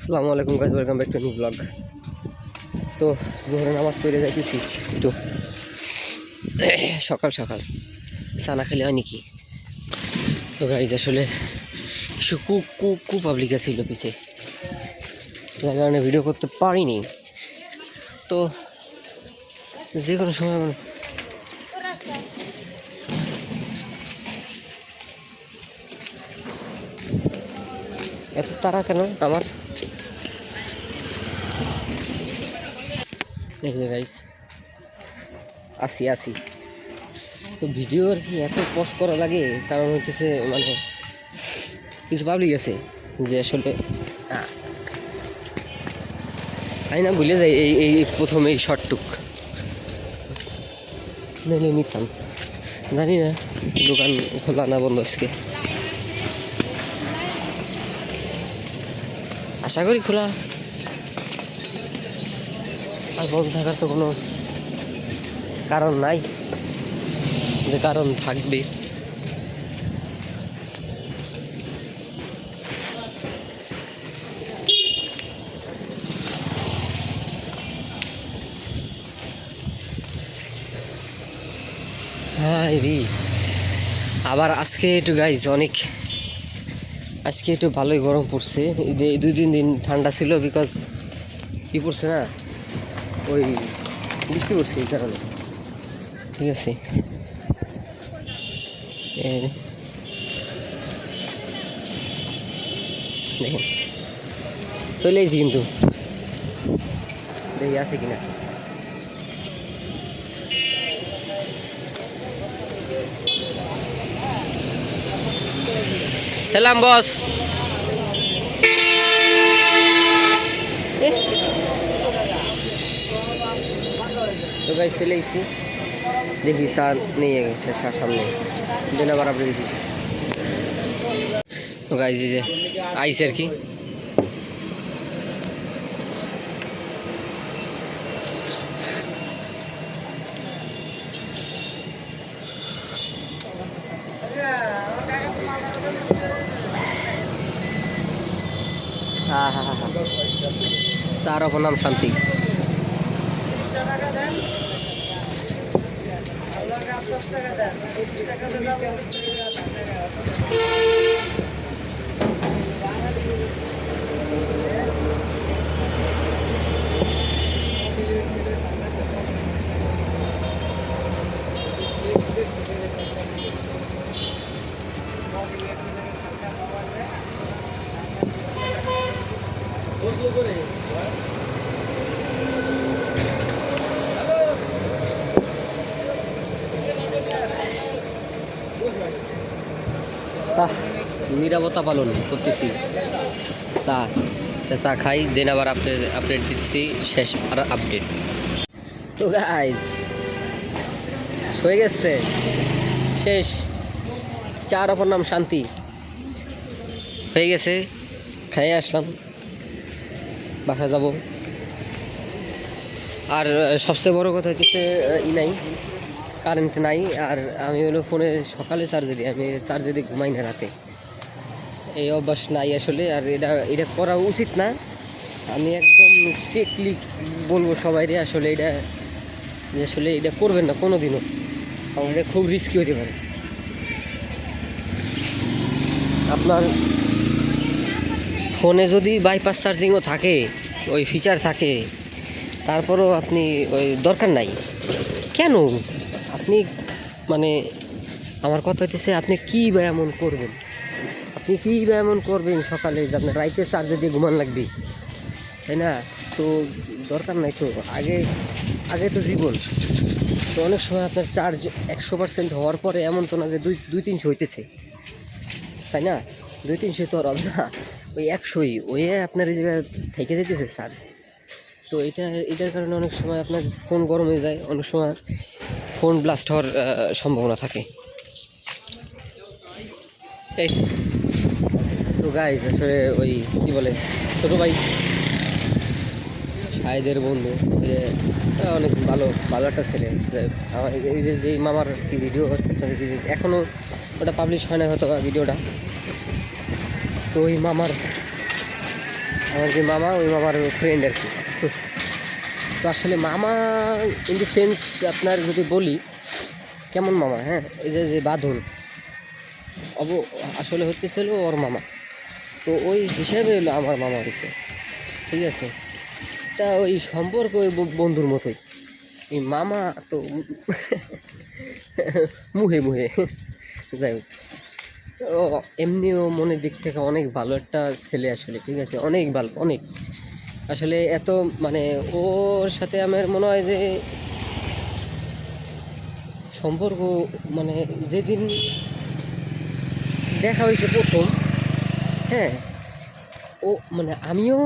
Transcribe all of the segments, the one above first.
আসসালামু আলাইকুম guys, welcome back to new blog. তো জোহরে নামাজ পড়ে যাইতেছি একটু সকাল সকাল সানা খেলে হয় নাকি। তো গাইস আসলে কিছু কু পাবলিক ছিল পিছে, যার কারণে ভিডিও করতে পারিনি। তো যে কোনো সময় এত তাড়া কেন আমার, গাইস আসি। তো ভিডিও আর কি এত পোস্ট করা লাগে, কারণ হচ্ছে মানে কিছু পাবলিক আছে যে আসলে তাই না ভুলে যাই এই প্রথম এই শর্টটুক নইলে নিতাম, জানি না দোকান খোলা না বন্ধ আজকে, আশা করি খোলা। আর বন্ধ থাকার তো কোনো কারণ নাই, যে কারণ থাকবে। হ্যাঁ রি আবার আজকে একটু গাইজ আজকে একটু ভালোই গরম পড়ছে। এই 2-3 দিন ঠান্ডা ছিল, বিকজ কি পড়ছে না, ওই বৃষ্টি পড়ছে এই কারণে। ঠিক আছে, দেখেন চলে এসেছি, কিন্তু দেখি আছে কিনা। সালাম বস। তো গাইজ চলে এসেছি, দেখি স্যার নিয়ে গেছে সামনে দেন, আবার আপনি দেখি। তো গাইজ এই যে আইসে আর কি, হ্যাঁ স্যার ওর নাম শান্তি। নিরাপত্তা পালন করতেছি, চা খাই, দেন আবার আপডেট দিচ্ছি, শেষ আর আপডেট। তো গাইজ হয়ে গেছে শেষ, চার অপর নাম শান্তি হয়ে গেছে, খাইয়ে আসলাম, বাসা যাব। আর সবচেয়ে বড় কথা হচ্ছে নাই, কারেন্ট নাই। আর আমি হলো ফোনে সকালে চার্জে দিই, আমি চার্জে দিয়ে ঘুমাই না রাতে, এই অভ্যাস নাই আসলে। আর এটা করা উচিত না, আমি একদম স্ট্রিক্টলি বলবো সবাইরে আসলে এটা, যে আসলে এটা করবেন না কোনো দিনও, কারণ এটা খুব রিস্কি হতে পারে। আপনার ফোনে যদি বাইপাস চার্জিংও থাকে, ওই ফিচার থাকে, তারপরেও আপনি ওই দরকার নাই কেন আপনি, মানে আমার কথা হচ্ছে আপনি কী বা এমন করবেন, সকালে যে আপনার রাইতে চার্জে দিয়ে ঘুমান লাগবে, তাই না? তো দরকার নাই তো, আগে তো জীবন। তো অনেক সময় আপনার চার্জ 100% হওয়ার পরে এমন তো না যে 2-300 হইতেছে, তাই না? 2-300 তো আর হবে না, ওই 100ই আপনার এই জায়গায় থেকে যেতেছে চার্জ। তো এটার কারণে অনেক সময় আপনার ফোন গরম হয়ে যায়, অনেক সময় ফোন ব্লাস্ট হওয়ার সম্ভাবনা থাকে। এই তো গাইজ আসলে ওই কী বলে, ছোটো ভাই সাহেদের বন্ধু, অনেক ভালো একটা ছেলে। আমার এই যে যেই মামার কি ভিডিও এখনও ওটা পাবলিশ হয় না হয়তো ভিডিওটা। তো ওই মামার আমার যে মামা ওই মামার ফ্রেন্ড আর কি। তো আসলে মামা ইন দ্য সেন্স আপনার যদি বলি কেমন মামা, হ্যাঁ ওই যে যে বাঁধন আসলে হতেছিল ওর মামা, তো ওই হিসাবে হলো আমার মামা হয়েছে, ঠিক আছে। তা ওই সম্পর্ক ওই বন্ধুর মতোই, এই মামা তো মুহে মুহে যাই হোক। ও এমনিও মনের দিক থেকে অনেক ভালো একটা ছেলে আসলে, ঠিক আছে, অনেক ভালো, অনেক আসলে এত মানে ওর সাথে আমার মনে হয় যে সম্পর্ক মানে যেদিন দেখা হয়েছে প্রথম, হ্যাঁ ও মানে আমিও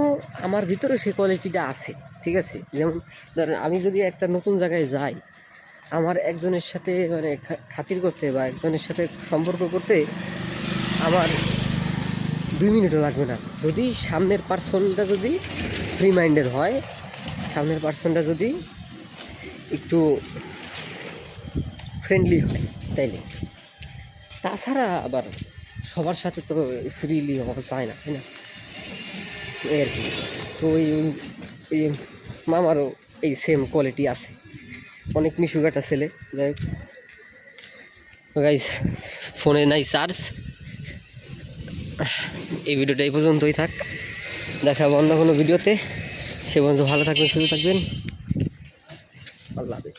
আমার ভিতরে সেই কোয়ালিটিটা আছে, ঠিক আছে। যেমন ধরেন আমি যদি একটা নতুন জায়গায় যাই, আমার একজনের সাথে মানে খাতির করতে বা একজনের সাথে সম্পর্ক করতে আমার 2 মিনিটও লাগবে না, যদি সামনের পার্সনটা যদি ফ্রি মাইন্ডের হয়, সামনের পার্সনটা যদি একটু ফ্রেন্ডলি হয় তাইলে। তাছাড়া আবার সবার সাথে তো ফ্রিলি হওয়া যায় না, তাই না, এই আর কি। তো ওই মামারও এই সেম কোয়ালিটি আছে, অনেক মিশুকাটা ছেলে। যাই হোক গাইজ, ফোনে নাই চার্জ, এই ভিডিওটা এই পর্যন্তই থাক, দেখা হবে অন্য কোনো ভিডিওতে। সে পর্যন্ত ভালো থাকবেন, সুস্থ থাকবেন, আল্লাহ হাফেজ।